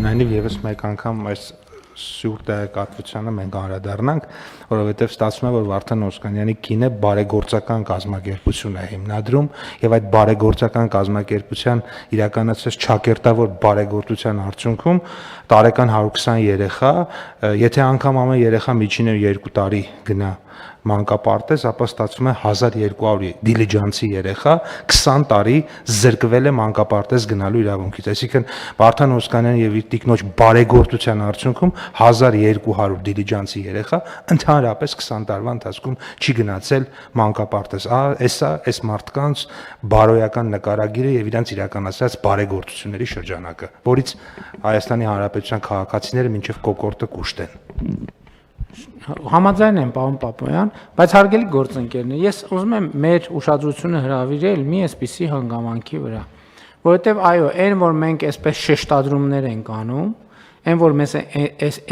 Այնուամենայնիվ եւս մեկ անգամ այս սուր տեղեկատվությանը մենք անդրադառնանք, որովհետև ստացվում է, որ Վարդան Օսկանյանի կինը բարեգործական կազմակերպություն է հիմնադրում եւ այդ բարեգործական կազմակերպության իրականացած ճակերտավոր բարեգործության արդյունքում տարեկան 120 երեխա, եթե անգամ ամեն երեխա միջինը 2 տարի գնա մանկապարտեզ, ապա ստացվում է 1200 դիլիջանցի երեխա 20 տարի զրկվել է մանկապարտեզ գնալու իրավունքից։ Այսինքն Վարդան Օսկանյանի եւ իր տիկնոջ բարեգործության արդյունքում 1200 դիլիջանցի երեխա ընդհանրապես 20 տարվա ընթացքում չի գնացել մանկապարտեզ։ Այս մարդկանց բարոյական նկարագիրը եւ իրանց իրականացրած բարեգործությունների շրջանակը, որից Հայաստանի Հանրապետության քաղաքացիները մինչեւ կոկորտը կուշտ են։ Համաձայն եմ, պարոն Պապոյան, բայց հարգելի գործընկերներ, ես ուզում եմ մեր ուշադրությունը հրավիրել մի այսպիսի հանգամանքի վրա, որովհետև այո, այն որ մենք այսպես շեշտադրումներ ենք անում, այն որ մեզ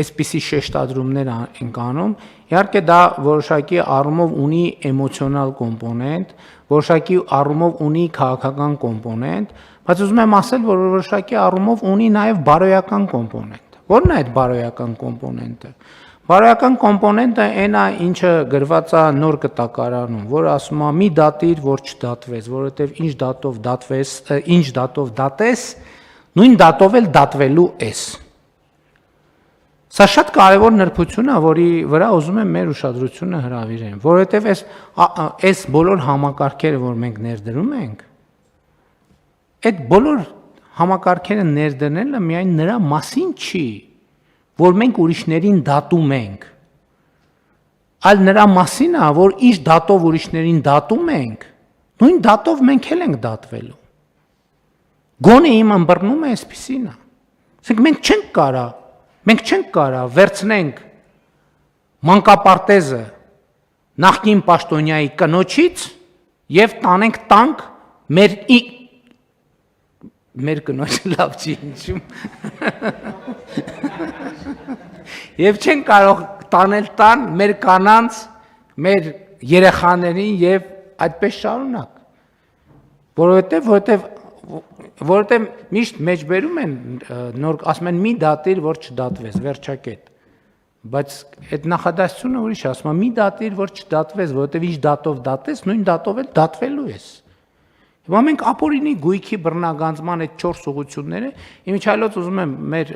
այսպիսի շեշտադրումներ ենք անում, իհարկե դա որոշակի առումով ունի էմոցիոնալ կոմպոնենտ, որոշակի առումով ունի քաղաքական կոմպոնենտ, բայց ուզում եմ ասել, որ որոշակի առումով ունի նաև բարոյական կոմպոնենտ։ Ո՞րն է այդ բարոյական կոմպոնենտը։ Բարոյական կոմպոնենտը այն է, ինչը գրված է նոր կտակարանում, որը ասում է՝ մի դատիր, որ չդատվես, որովհետև ինչ դատով դատվես, ինչ դատով դատես, նույն դատով էլ դատվելու ես։ Սա շատ կարևոր նրբություն է, որի վրա ուզում եմ մեր ուշադրությունը հրավիրեմ, որովհետև այս բոլոր համակարգերը, որ մենք ներդրում ենք, այդ բոլոր համակարգերը ներդնելը միայն նրա մասին չի, որ մենք ուրիշներին դատում ենք, այլ նրա մասին է, որ ինչ դատով ուրիշներին դատում ենք, նույն դատով մենք էլ ենք դատվելու։ Գոնե իմ ըմբռնումը այսպիսին է։ Ասենք մենք չենք կարա վերցնենք մանկապարտեզը նախկին պաշտոնյայի կնոջից եւ տանենք տանք մեր կնոջը լավ չի ինչու։ Եվ չեն կարող տանել տան մեր կանանց, մեր երեխաներին եւ այդպես շարունակ։ Որովհետեւ միշտ մեջբերում են նոր ասում են մի դատիր, որ չդատվես, վերջակետ։ Բայց այդ նախադասությունը ուրիշ է, ասում է մի դատիր, որ չդատվես, որովհետեւ ինչ դատով դատես, նույն դատով էլ դատվելու ես։ Հիմա մենք ապօրինի գույքի բռնագանձման այդ 4 ուղղությունները, իմիջիայլոց ուզում եմ մեր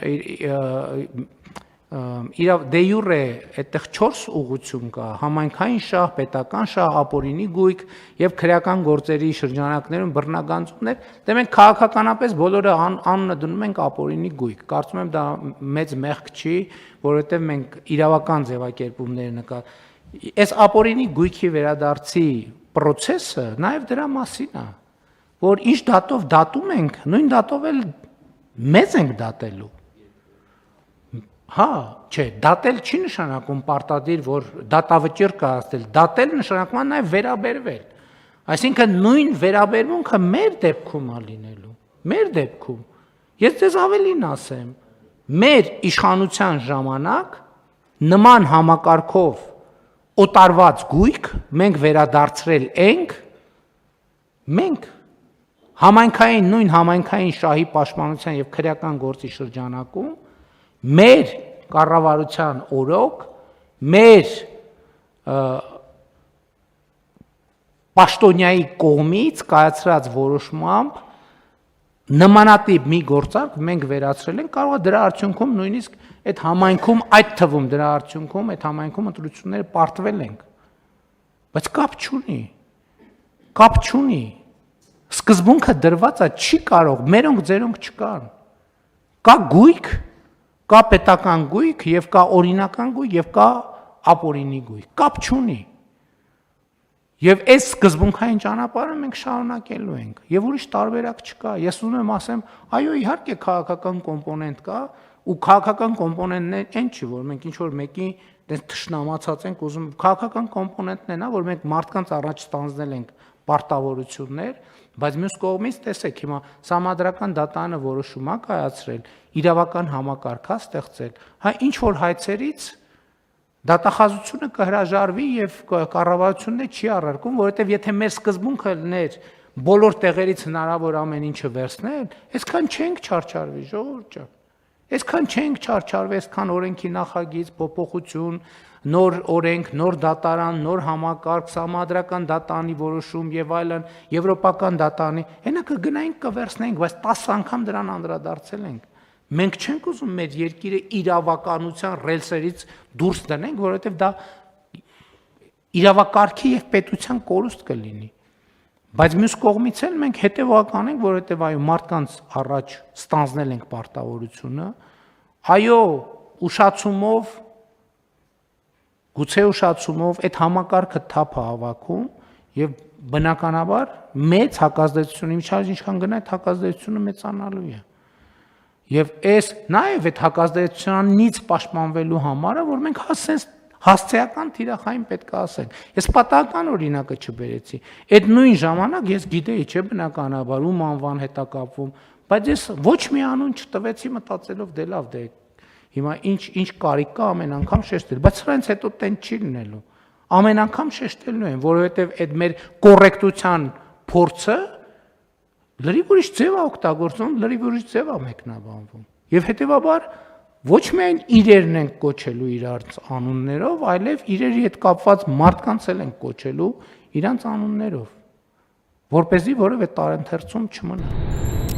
դե յուրե այդտեղ 4 ուղղություն կա, համայնքային շահ, պետական շահ, ապօրինի գույք եւ քրեական գործերի շրջանակներում բռնագանձումներ, դե մենք քաղաքականապես բոլորը անունը դնում ենք ապօրինի գույք։ Կարծում եմ դա մեծ մեղք չի, որովհետեւ մենք իրավական ձևակերպումներ այս ապօրինի գույքի վերադարձի process-ը նաեւ դրա մասին է, որ ինչ դատով դատում ենք, նույն դատով էլ մեզ ենք դատելու։ Հա, չէ, դատել չի նշանակում պարտադիր, որ դատավճիռ կայացնել, դատել նշանակում է նաև վերաբերվել։ Այսինքն նույն վերաբերմունքը մեր դեպքում է լինելու, մեր դեպքում։ Ես ձեզ ավելին ասեմ, մեր իշխանության ժամանակ նման համակարգով օտարված գույք մենք վերադարձրել ենք, մենք նույն համայնքային շահի պաշտպանության եւ քրեական գործի շրջանակում մեր կառավարության օրոք, մեր պաշտոնյայի կողմից կայացրած որոշմամբ նմանատիպ մի գործարք մենք վերացրել ենք, կարող է դրա արդյունքում նույնիսկ այդ համայնքում, այդ թվում դրա արդյունքում այդ համայնքում ընտրությունները պարտվել ենք։ Բայց կապ չունի։ Սկզբունքը դրված է, չի կարող, մերոնք ձերոնք չկան։ Կա գույք, կա պետական գույք, եւ կա օրինական գույք, եւ կա ապօրինի գույք։ Կապ չունի։ Եվ այս սկզբունքային ճանապարհը մենք շարունակելու ենք, եւ ուրիշ տարբերակ չկա։ Ես ուզում եմ ասեմ, այո, իհարկե քաղաքական կոմպոնենտ կա, ու քաղաքական կոմպոնենտն այն չի, որ մենք ինչ որ մեկի դες թշնամացած ենք ուզում, քաղաքական կոմպոնենտն է նա, որ մենք մարդկանց առաջ ստանձնել ենք պարտավորություններ, բայց մյուս կողմից տեսեք, հիմա Սահմանադրական դատարանը որոշում է կայացրել, իրավական համակարգ է ստեղծել, հա ինչ որ հայցերից դատախազությունը կհրաժարվի եւ կառավարությունն չի առարկում, որովհետեւ եթե մեր սկզբունքը լներ բոլոր տեղերից հնարավոր ամեն ինչը վերցնել, այսքան չենք չարչարվի, ժողովուրդ ջան։ Այսքան չենք չարչարվի, այսքան օրենքի նախագիծ, փոփոխություն, նոր օրենք, նոր դատարան, նոր համակարգ, համադրական դատանի որոշում եւ այլն, եվրոպական դատանի, հենա կգնայինք կվերցնենք, բայց 10 անգամ դրան անդրադարձել ենք։ Մենք չենք ուզում մեր երկիրը իրավականության ռելսերից դուրս դնենք, որովհետեւ դա իրավակարգի եւ պետության կորուստ կլինի։ Բայց մյուս կողմից էլ մենք հետևական ենք, որովհետեւ այո մարդկանց առաջ ստանձնել ենք պարտավորությունը, այո ուշացումով գուցե ուշացումով այդ համակարգը թափ է հավաքում եւ բնականաբար մեծ հակազդեցություն իմիջիայլ ինչքան գնա այդ հակազդեցությունը մեծանալու է։ Եվ այս նաեւ այդ հակազդեցությանից պաշտպանվելու համար է, որ մենք հասցեական թիրախային պետք է ասենք։ Ես պատահական օրինակը չբերեցի։ Այդ նույն ժամանակ ես գիտեի, չէ, բնականաբար ում անվան հետ է կապվում, բայց ես ոչ մի անուն չտվեցի մտածելով դե լավ դե հիմա ինչ կարիք կա ամեն անգամ շեշտել, բայց սրանից հետո տեն չի լինելու։ Ամեն անգամ շեշտելու են, որովհետև այդ մեր կոռեկտության փորձը լրիվ ուրիշ ձև է օգտագործվում, լրիվ ուրիշ ձև է մեկնաբանվում։ Եվ հետևաբար ոչ միայն իրերն ենք կոչելու իրանց անուններով, այլև իրերի հետ կապված մարդկանց էլ ենք կոչելու իրանց անուններով, որպեսզի որևէ տարընթերցում չմնա։